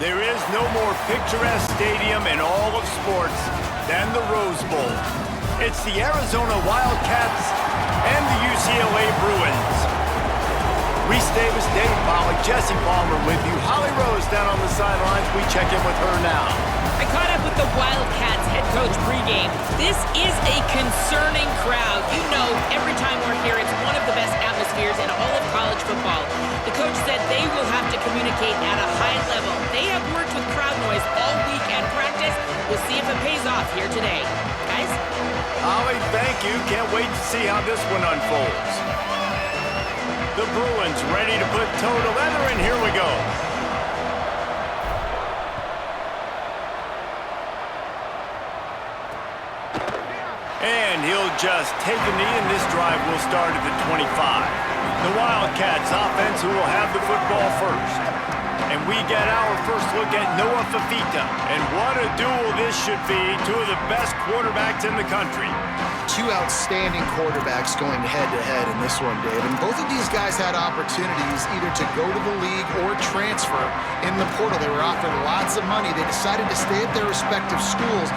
There is no more picturesque stadium in all of sports than the Rose Bowl. It's the Arizona Wildcats and the UCLA Bruins. Reese Davis, Dave Pollock, Jesse Palmer with you. Holly Rose down on the sidelines. We check in with her now. I caught up with the Wildcats head coach pregame. This is a concerning crowd. You know, every time we're here, it's one of the best atmospheres in all of college football. The coach said they will have to communicate at a high level. They have worked with crowd noise all week at practice. We'll see if it pays off here today. Guys? Holly, thank you. Can't wait to see how this one unfolds. The Bruins ready to put toe to leather, and here we go. And he'll just take a knee, and this drive will start at the 25. The Wildcats offense who will have the football first. And we get our first look at Noah Fafita. And what a duel this should be. Two of the best quarterbacks in the country. Two outstanding quarterbacks going head-to-head in this one, Dave. And both of these guys had opportunities either to go to the league or transfer in the portal. They were offered lots of money. They decided to stay at their respective schools,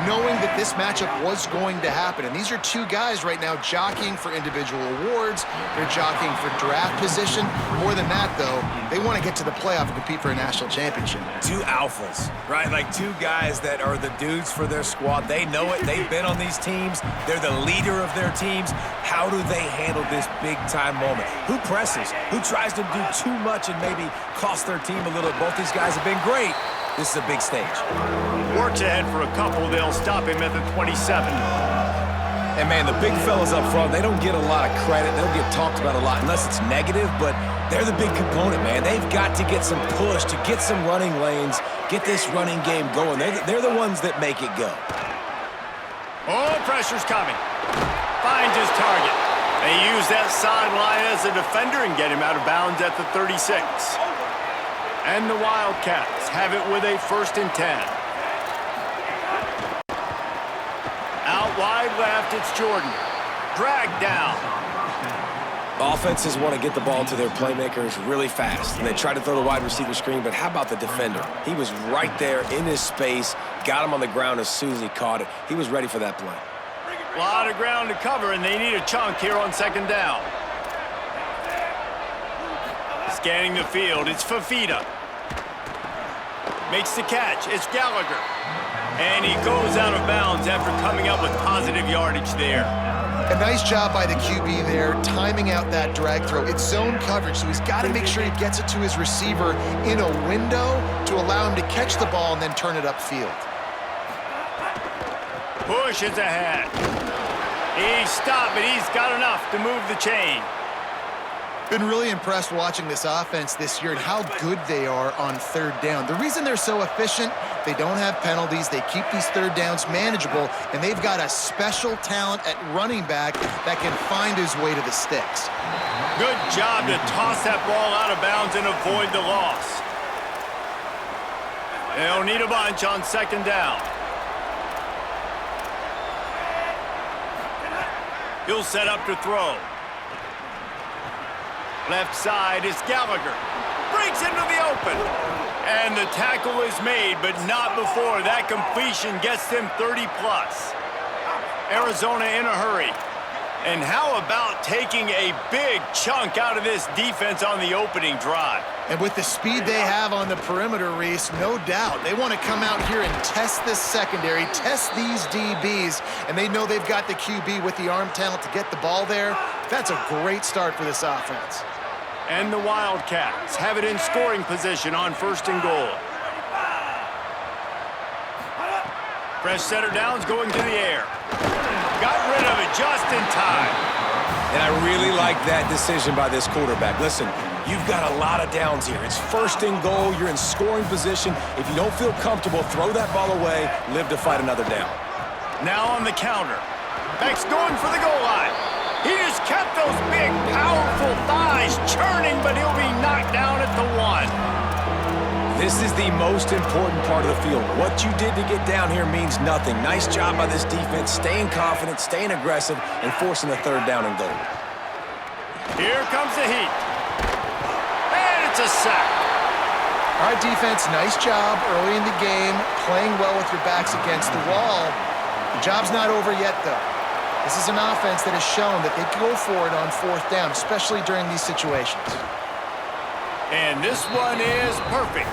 knowing that this matchup was going to happen. And these are two guys right now jockeying for individual awards. They're jockeying for draft position. More than that, though, they want to get to the playoff and compete for a national championship. Two alphas, right? Like two guys that are the dudes for their squad. They know it. They've been on these teams. They're the leader of their teams. How do they handle this big-time moment? Who presses? Who tries to do too much and maybe cost their team a little? Both these guys have been great. This is a big stage. Works ahead for a couple. They'll stop him at the 27. And, man, the big fellas up front, they don't get a lot of credit. They don't get talked about a lot unless it's negative, but they're the big component, man. They've got to get some push, to get some running lanes, get this running game going. They're the ones that make it go. Oh, pressure's coming. Finds his target. They use that sideline as a defender and get him out of bounds at the 36. And the Wildcats have it with a 1st and 10. Out wide left, it's Jordan. Dragged down. Offenses want to get the ball to their playmakers really fast, and they try to throw the wide receiver screen, but how about the defender? He was right there in his space, got him on the ground as soon as he caught it. He was ready for that play. A lot of ground to cover, and they need a chunk here on 2nd down. Scanning the field, it's Fafita. Makes the catch, it's Gallagher. And he goes out of bounds after coming up with positive yardage there. A nice job by the QB there, timing out that drag throw. It's zone coverage, so he's got to make sure he gets it to his receiver in a window to allow him to catch the ball and then turn it upfield. Push is ahead. He's stopped, but he's got enough to move the chain. Been really impressed watching this offense this year and how good they are on 3rd down. The reason they're so efficient, they don't have penalties, they keep these 3rd downs manageable, and they've got a special talent at running back that can find his way to the sticks. Good job to toss that ball out of bounds and avoid the loss. They'll need a bunch on 2nd down. He'll set up to throw. Left side is Gallagher. Breaks into the open. And the tackle is made, but not before that completion gets them 30-plus. Arizona in a hurry. And how about taking a big chunk out of this defense on the opening drive? And with the speed they have on the perimeter, Reese, no doubt, they want to come out here and test this secondary, test these DBs, and they know they've got the QB with the arm talent to get the ball there. That's a great start for this offense. And the Wildcats have it in scoring position on 1st and goal. Fresh setter downs going to the air. Got rid of it just in time. And I really like that decision by this quarterback. Listen, you've got a lot of downs here. It's 1st and goal. You're in scoring position. If you don't feel comfortable, throw that ball away. Live to fight another down. Now on the counter. Beck's going for the goal line. He just kept those big, powerful thighs churning, but he'll be knocked down at the 1. This is the most important part of the field. What you did to get down here means nothing. Nice job by this defense, staying confident, staying aggressive, and forcing a 3rd down and goal. Here comes the heat. And it's a sack. All right, defense, nice job early in the game, playing well with your backs against the wall. The job's not over yet, though. This is an offense that has shown that they go for it on fourth down, especially during these situations. And this one is perfect.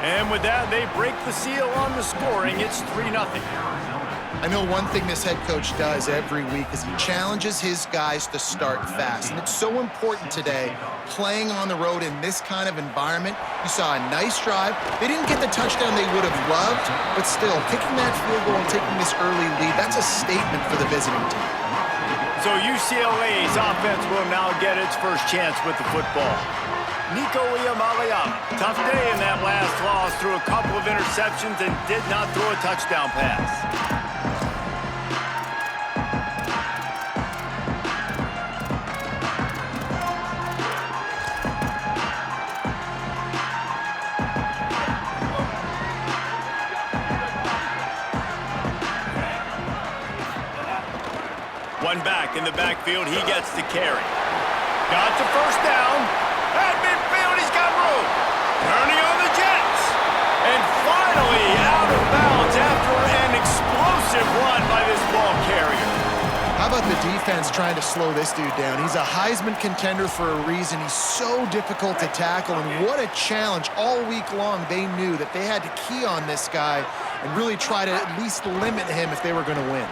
And with that, they break the seal on the scoring. It's 3-0. I know one thing this head coach does every week is he challenges his guys to start fast. And it's so important today, playing on the road in this kind of environment. You saw a nice drive. They didn't get the touchdown they would have loved, but still, kicking that field goal and taking this early lead, that's a statement for the visiting team. So UCLA's offense will now get its first chance with the football. Nico Iamaleava, tough day in that last loss, threw a couple of interceptions and did not throw a touchdown pass. One back in the backfield, he gets the carry. Got the first down. At midfield, he's got room. Turning on the Jets. And finally out of bounds after an explosive run by this ball carrier. How about the defense trying to slow this dude down? He's a Heisman contender for a reason. He's so difficult to tackle, and what a challenge. All week long, they knew that they had to key on this guy and really try to at least limit him if they were going to win.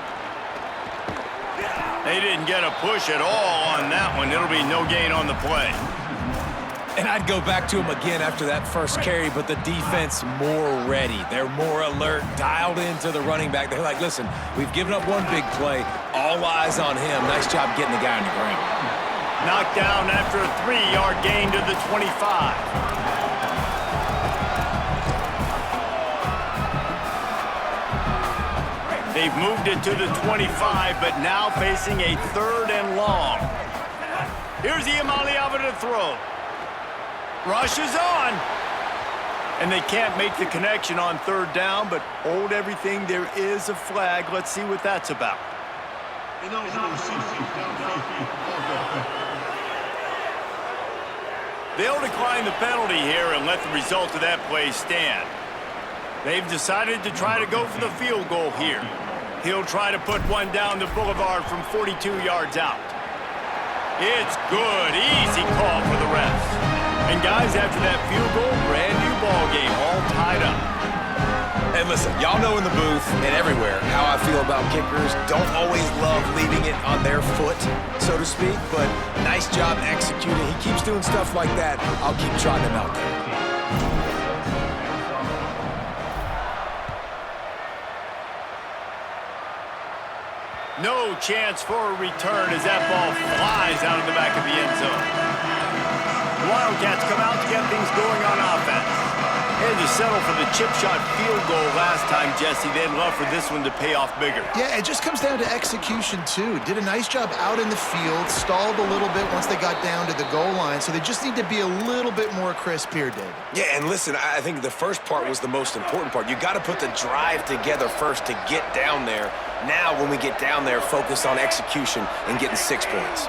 They didn't get a push at all on that one. It'll be no gain on the play. And I'd go back to him again after that first carry, but the defense more ready. They're more alert, dialed into the running back. They're like, listen, we've given up one big play. All eyes on him. Nice job getting the guy on the ground. Knocked down after a 3-yard gain to the 25. They've moved it to the 25, but now facing a 3rd and long. Here's Iamaleava to throw. Rush is on. And they can't make the connection on 3rd down, but hold everything. There is a flag. Let's see what that's about. They'll decline the penalty here and let the result of that play stand. They've decided to try to go for the field goal here. He'll try to put one down the boulevard from 42 yards out. It's good. Easy call for the refs. And guys, after that field goal, brand new ball game, all tied up. And listen, y'all know in the booth and everywhere how I feel about kickers. Don't always love leaving it on their foot, so to speak, but nice job executing. He keeps doing stuff like that. I'll keep trotting him out there. No chance for a return as that ball flies out of the back of the end zone. The Wildcats come out to get things going on offense. They had to settle for the chip shot field goal last time, Jesse. They'd love for this one to pay off bigger. Yeah, it just comes down to execution, too. Did a nice job out in the field, stalled a little bit once they got down to the goal line, so they just need to be a little bit more crisp here, David. Yeah, and listen, I think the first part was the most important part. You got to put the drive together first to get down there. Now, when we get down there, focus on execution and getting 6 points.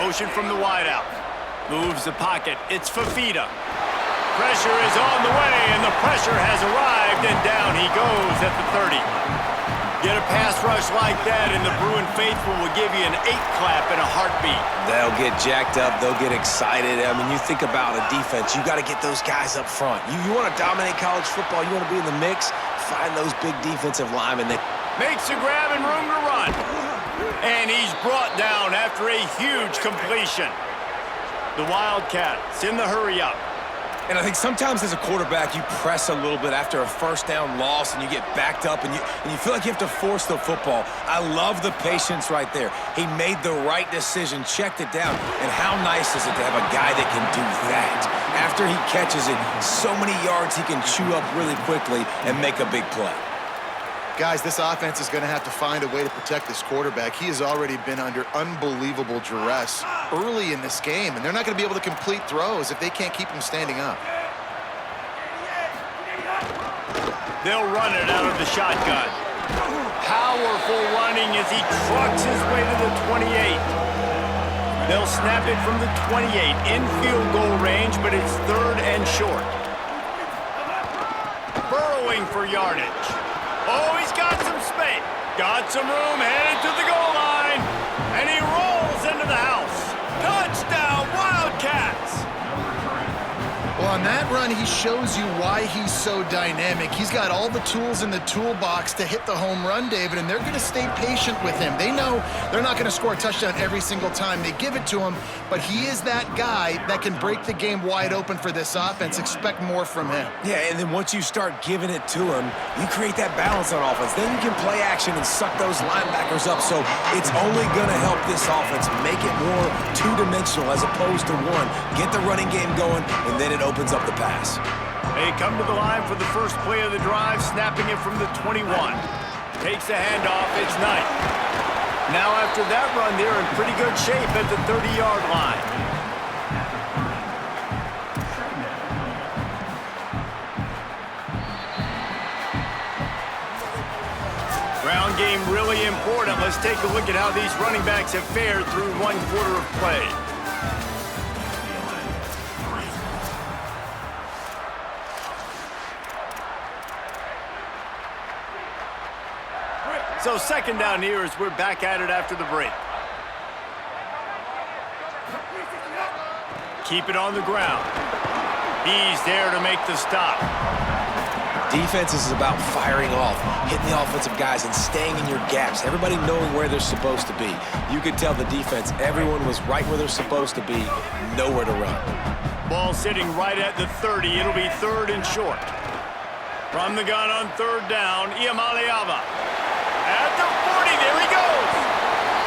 Motion from the wideout. Moves the pocket. It's Fafita. Pressure is on the way, and the pressure has arrived, and down he goes at the 30. Get a pass rush like that, and the Bruin faithful will give you an 8-clap in a heartbeat. They'll get jacked up. They'll get excited. I mean, you think about a defense. You got to get those guys up front. You want to dominate college football. You want to be in the mix. Find those big defensive linemen. Makes a grab and room to run. And he's brought down after a huge completion. The Wildcats in the hurry-up. And I think sometimes as a quarterback, you press a little bit after a first down loss and you get backed up and you feel like you have to force the football. I love the patience right there. He made the right decision, checked it down. And how nice is it to have a guy that can do that? After he catches it, so many yards he can chew up really quickly and make a big play. Guys, this offense is going to have to find a way to protect this quarterback. He has already been under unbelievable duress early in this game, and they're not going to be able to complete throws if they can't keep him standing up. They'll run it out of the shotgun. Powerful running as he trucks his way to the 28. They'll snap it from the 28 in field goal range, but it's 3rd and short. for yardage. Oh, he's got some space. Got some room, headed to the goal line. And he rolls into the house. Touchdown, Wildcats! Well, on that run, he shows you why he's so dynamic. He's got all the tools in the toolbox to hit the home run, David, and they're going to stay patient with him. They know they're not going to score a touchdown every single time they give it to him, but he is that guy that can break the game wide open for this offense. Expect more from him. Yeah, and then once you start giving it to him, you create that balance on offense. Then you can play action and suck those linebackers up, so it's only going to help this offense make it more two-dimensional as opposed to one. Get the running game going, and then it opens up the pass. They come to the line for the first play of the drive, snapping it from the 21. Takes the handoff, it's Knight. Now after that run, they're in pretty good shape at the 30-yard line. Ground game really important. Let's take a look at how these running backs have fared through one quarter of play. So second down here as we're back at it after the break. Keep it on the ground. He's there to make the stop. Defense is about firing off, hitting the offensive guys, and staying in your gaps. Everybody knowing where they're supposed to be. You could tell the defense, everyone was right where they're supposed to be, nowhere to run. Ball sitting right at the 30. It'll be third and short. From the gun on third down, Iamaleava. At the 40, there he goes.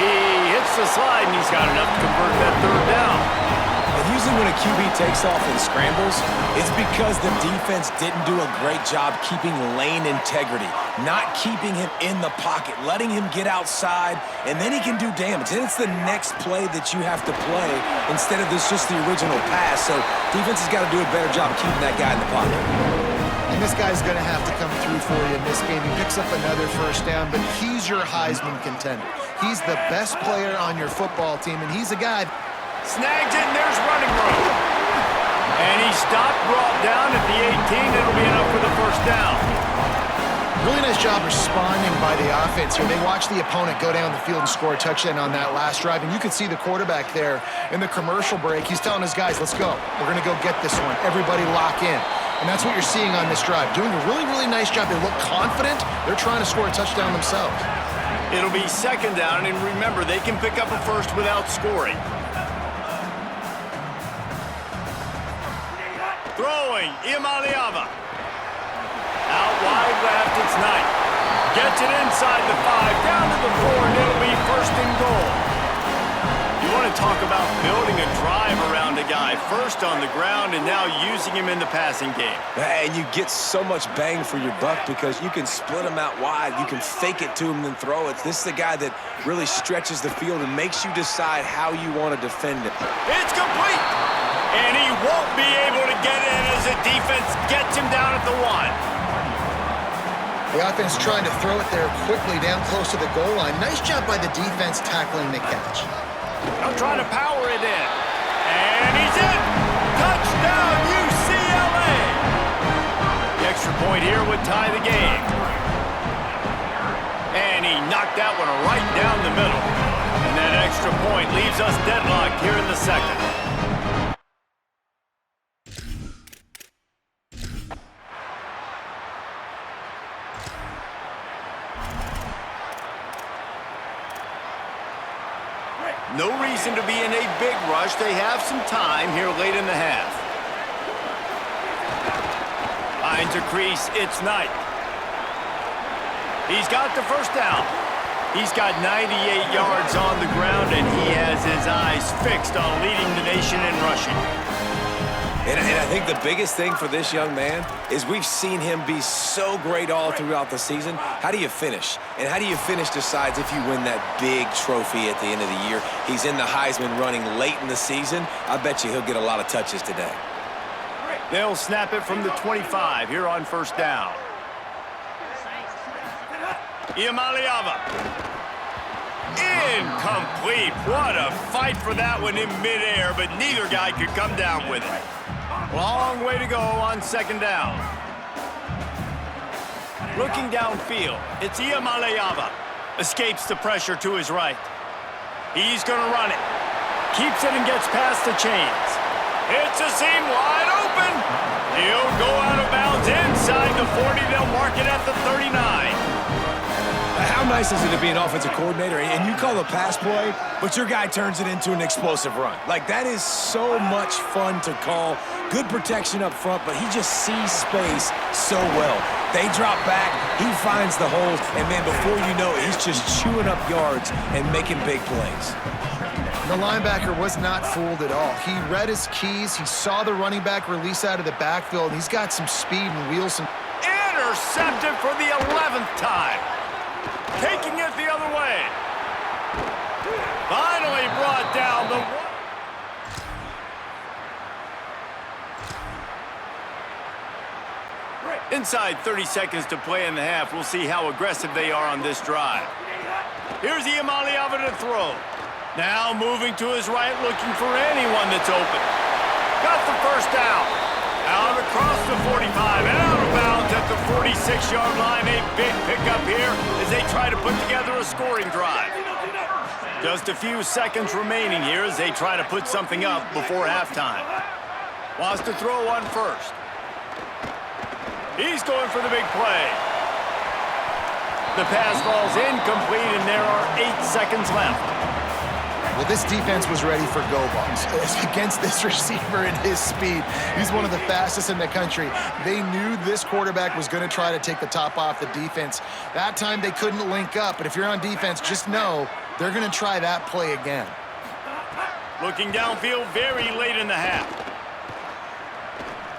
He hits the slide, and he's got enough to convert that third down. And usually when a QB takes off and scrambles, it's because the defense didn't do a great job keeping lane integrity, not keeping him in the pocket, letting him get outside, and then he can do damage. And it's the next play that you have to play instead of just the original pass. So defense has got to do a better job keeping that guy in the pocket. And this guy's going to have to come through for you in this game. He picks up another first down, but he's your Heisman contender. He's the best player on your football team, and he's a guy. Snags it, and there's running room. And he stopped, brought down at the 18. It'll be enough for the first down. Really nice job responding by the offense here. They watched the opponent go down the field and score a touchdown on that last drive, and you could see the quarterback there in the commercial break. He's telling his guys, let's go. We're going to go get this one. Everybody lock in. And that's what you're seeing on this drive. Doing a really, really nice job. They look confident. They're trying to score a touchdown themselves. It'll be second down, and remember, they can pick up a first without scoring. Throwing, Iamaleava. Out wide left, it's Knight. Gets it inside the 5, down to the 4, and it'll be first and goal. You want to talk about building a drive around a guy, first on the ground and now using him in the passing game. And you get so much bang for your buck because you can split him out wide. You can fake it to him and then throw it. This is the guy that really stretches the field and makes you decide how you want to defend it. It's complete! And he won't be able to get in as the defense gets him down at the 1. The offense trying to throw it there quickly down close to the goal line. Nice job by the defense tackling the catch. I'm trying to power it in. And he's in! Touchdown, UCLA! The extra point here would tie the game. And he knocked that one right down the middle. And that extra point leaves us deadlocked here in the second. No reason to be in a big rush. They have some time here late in the half. Finds a crease. It's Knight. He's got the first down. He's got 98 yards on the ground, and he has his eyes fixed on leading the nation in rushing. And I think the biggest thing for this young man is we've seen him be so great all throughout the season. How do you finish? And how do you finish decides if you win that big trophy at the end of the year. He's in the Heisman running late in the season. I bet you he'll get a lot of touches today. They'll snap it from the 25 here on first down. Iamaleava. Incomplete. What a fight for that one in midair, but neither guy could come down with it. Long way to go on second down. Looking downfield, it's Iamaleava. Escapes the pressure to his right. He's going to run it. Keeps it and gets past the chains. It's a seam wide open. He'll go out of bounds inside the 40. They'll mark it at the 39. How nice is it to be an offensive coordinator and you call a pass play, but your guy turns it into an explosive run? Like, that is so much fun to call. Good protection up front, but he just sees space so well. They drop back, he finds the holes, and man, before you know it, he's just chewing up yards and making big plays. The linebacker was not fooled at all. He read his keys, he saw the running back release out of the backfield, and he's got some speed and wheels. Intercepted for the 11th time. Taking it the other way. Finally brought down the... Inside 30 seconds to play in the half. We'll see how aggressive they are on this drive. Here's Iamaleava to throw. Now moving to his right, looking for anyone that's open. Got the first down. Out across the 45 and out of bounds at the 46-yard line. A big pickup here as they try to put together a scoring drive. Just a few seconds remaining here as they try to put something up before halftime. Wants to throw one first. He's going for the big play. The pass falls incomplete, and there are 8 seconds left. Well, this defense was ready for go-balls. Against this receiver and his speed, he's one of the fastest in the country. They knew this quarterback was going to try to take the top off the defense. That time they couldn't link up, but if you're on defense, just know they're going to try that play again. Looking downfield very late in the half.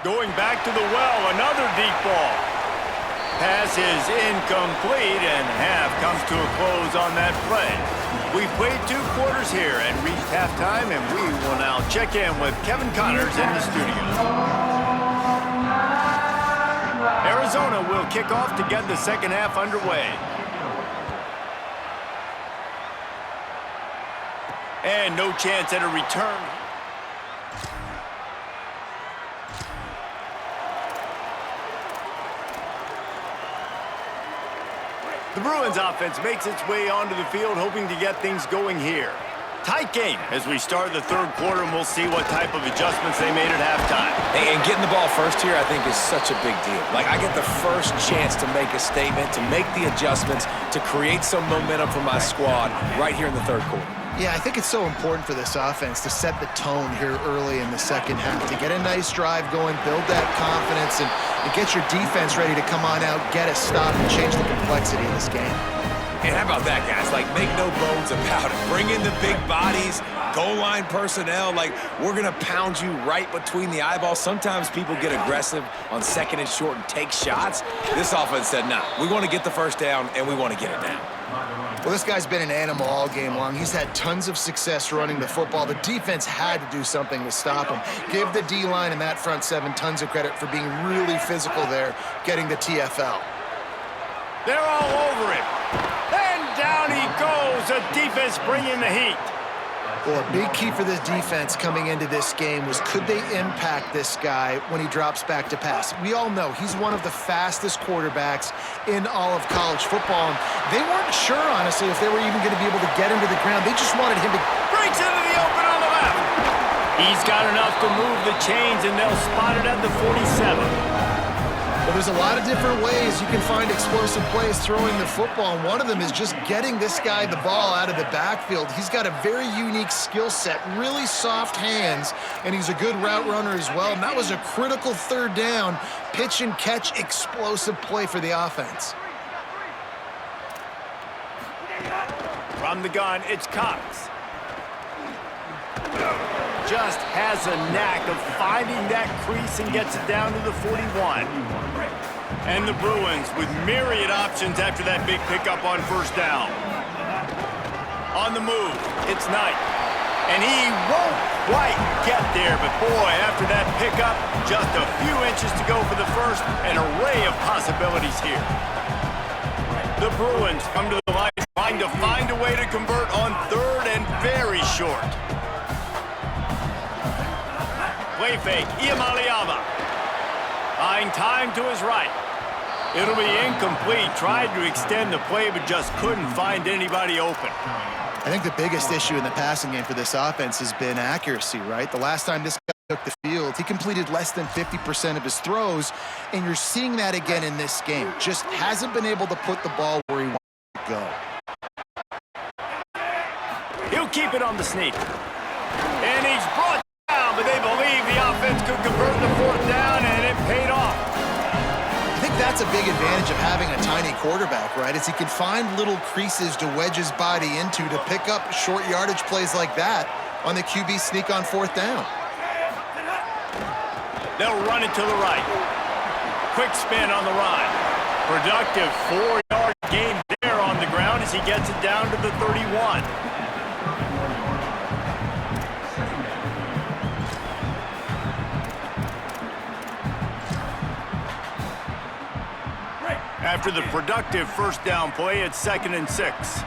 Going back to the well, another deep ball. Pass is incomplete, and half comes to a close on that play. We've played 2 quarters here and reached halftime, and we will now check in with Kevin Connors in the studio. Arizona will kick off to get the second half underway. And no chance at a return. The Bruins offense makes its way onto the field, hoping to get things going here. Tight game as we start the third quarter, and we'll see what type of adjustments they made at halftime. And getting the ball first here, I think, is such a big deal. Like, I get the first chance to make a statement, to make the adjustments, to create some momentum for my squad right here in the third quarter. Yeah, I think it's so important for this offense to set the tone here early in the second half, to get a nice drive going, build that confidence, and get your defense ready to come on out, get a stop, and change the complexity of this game. And how about that, guys? Like, make no bones about it. Bring in the big bodies, goal line personnel. Like, we're going to pound you right between the eyeballs. Sometimes people get aggressive on second and short and take shots. This offense said, nah, we want to get the first down, and we want to get it now. Well, this guy's been an animal all game long. He's had tons of success running the football. The defense had to do something to stop him. Give the D-line and that front seven tons of credit for being really physical there, getting the TFL. They're all over him. And down he goes. The defense bringing the heat. Well, a big key for this defense coming into this game was, could they impact this guy when he drops back to pass? We all know he's one of the fastest quarterbacks in all of college football. And they weren't sure, honestly, if they were even going to be able to get him to the ground. They just wanted him to... Breaks into the open on the left. He's got enough to move the chains, and they'll spot it at the 47. Well, there's a lot of different ways you can find explosive plays throwing the football, and one of them is just getting this guy the ball out of the backfield. He's got a very unique skill set, really soft hands, and he's a good route runner as well. And that was a critical third down, pitch and catch explosive play for the offense. From the gun, it's Cox. Just has a knack of finding that crease and gets it down to the 41. And the Bruins with myriad options after that big pickup on first down. On the move, it's Knight. And he won't quite get there, but boy, after that pickup, just a few inches to go for the first, an array of possibilities here. The Bruins come to the line trying to find a way to convert on third and very short. Play fake, Iamaleava. Buying time to his right. It'll be incomplete. Tried to extend the play, but just couldn't find anybody open. I think the biggest issue in the passing game for this offense has been accuracy, right? The last time this guy took the field, he completed less than 50% of his throws, and you're seeing that again in this game. Just hasn't been able to put the ball where he wants to go. He'll keep it on the sneak. And he's brought down, but they believe the offense could convert the fourth down, and it paid off. I think that's a big advantage of having a tiny quarterback, right? Is he can find little creases to wedge his body into to pick up short yardage plays like that on the QB sneak on fourth down. They'll run it to the right. Quick spin on the run. Productive 4-yard gain there on the ground as he gets it down to the 31. After the productive first down play, it's 2nd and 6.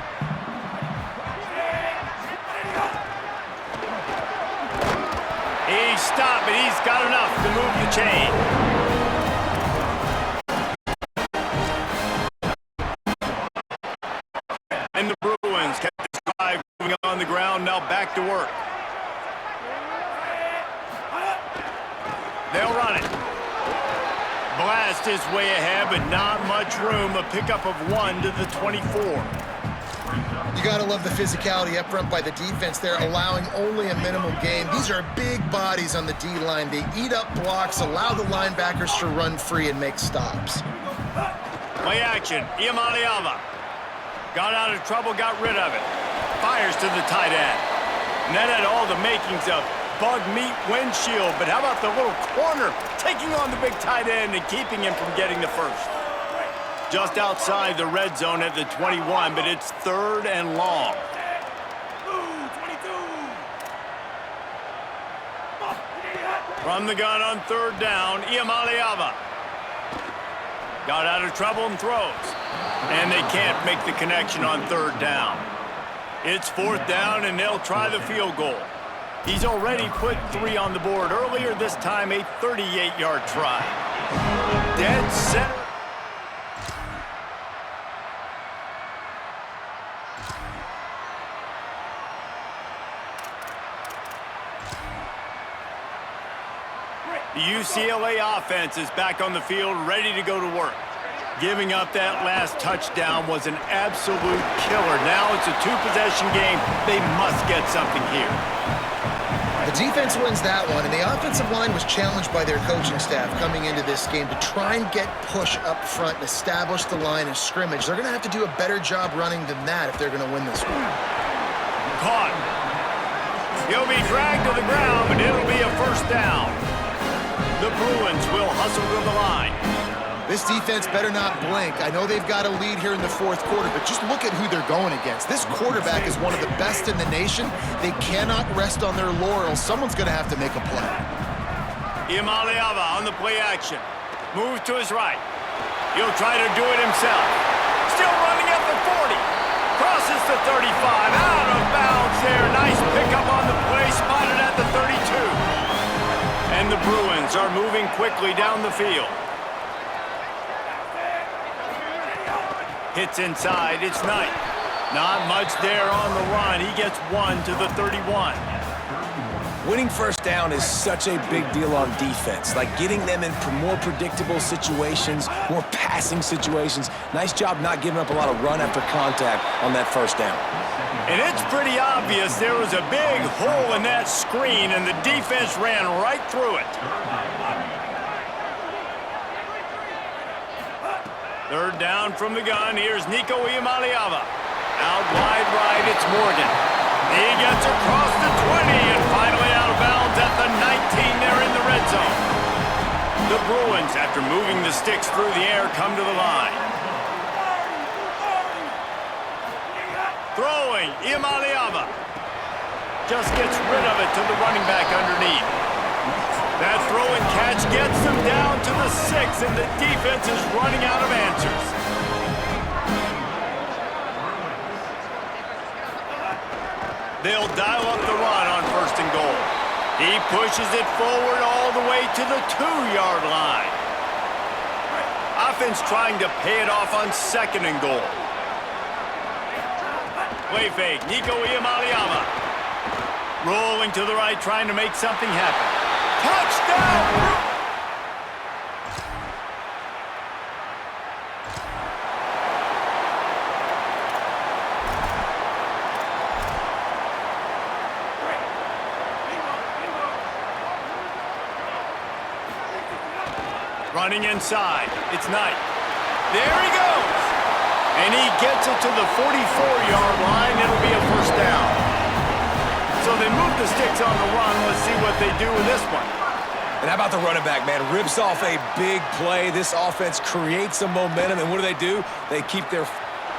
He's stopped, but he's got enough to move the chain. And the Bruins kept this drive moving on the ground, now back to work. They'll run it. Blast his way ahead, but not much room. A pickup of 1 to the 24. You got to love the physicality up front by the defense there, allowing only a minimum gain. These are big bodies on the D-line. They eat up blocks, allow the linebackers to run free and make stops. Play action. Iamaleava. Got out of trouble, got rid of it. Fires to the tight end. And that had all the makings of bug meat windshield, but how about the little corner taking on the big tight end and keeping him from getting the first? Just outside the red zone at the 21, but it's 3rd and long. From the gun on 3rd down, Iamaleava. Got out of trouble and throws. And they can't make the connection on 3rd down. It's 4th down, and they'll try the field goal. He's already put 3 on the board earlier, this time a 38-yard try. Dead center. The UCLA offense is back on the field, ready to go to work. Giving up that last touchdown was an absolute killer. Now it's a 2-possession game. They must get something here. The defense wins that one, and the offensive line was challenged by their coaching staff coming into this game to try and get push up front and establish the line of scrimmage. They're going to have to do a better job running than that if they're going to win this one. Caught. He'll be dragged to the ground, but it'll be a first down. The Bruins will hustle to the line. This defense better not blink. I know they've got a lead here in the 4th quarter, but just look at who they're going against. This quarterback is one of the best in the nation. They cannot rest on their laurels. Someone's going to have to make a play. Iamaleava on the play action. Moves to his right. He'll try to do it himself. Still running at the 40. Crosses the 35. Out of bounds there. Nice pickup on the play. Spotted at the 32. And the Bruins are moving quickly down the field. Hits inside, it's Knight. Not much there on the run. He gets 1 to the 31. Winning first down is such a big deal on defense, like getting them in more predictable situations, more passing situations. Nice job not giving up a lot of run after contact on that first down. And it's pretty obvious there was a big hole in that screen, and the defense ran right through it. 3rd down from the gun. Here's Nico Iamaleava. Out wide right, it's Morgan. He gets across the 20 and finally out of bounds at the 19 there in the red zone. The Bruins, after moving the sticks through the air, come to the line. Throwing, Iamaleava. Just gets rid of it to the running back underneath. That throw and catch gets them down to the 6, and the defense is running out of answers. They'll dial up the run on 1st and goal. He pushes it forward all the way to the 2-yard line. offense trying to pay it off on 2nd and goal. Play fake, Nico Iamaleava. Rolling to the right, trying to make something happen. Touchdown! Running inside. It's Knight. There he goes. And he gets it to the 44-yard line. It'll be a 1st down. So they move the sticks on the run. Let's see what they do with this one. And how about the running back, man? Rips off a big play. This offense creates some momentum. And what do? They keep their...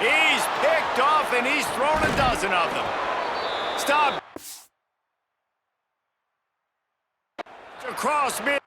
He's picked off, and he's thrown a dozen of them. Stop. Across midfield.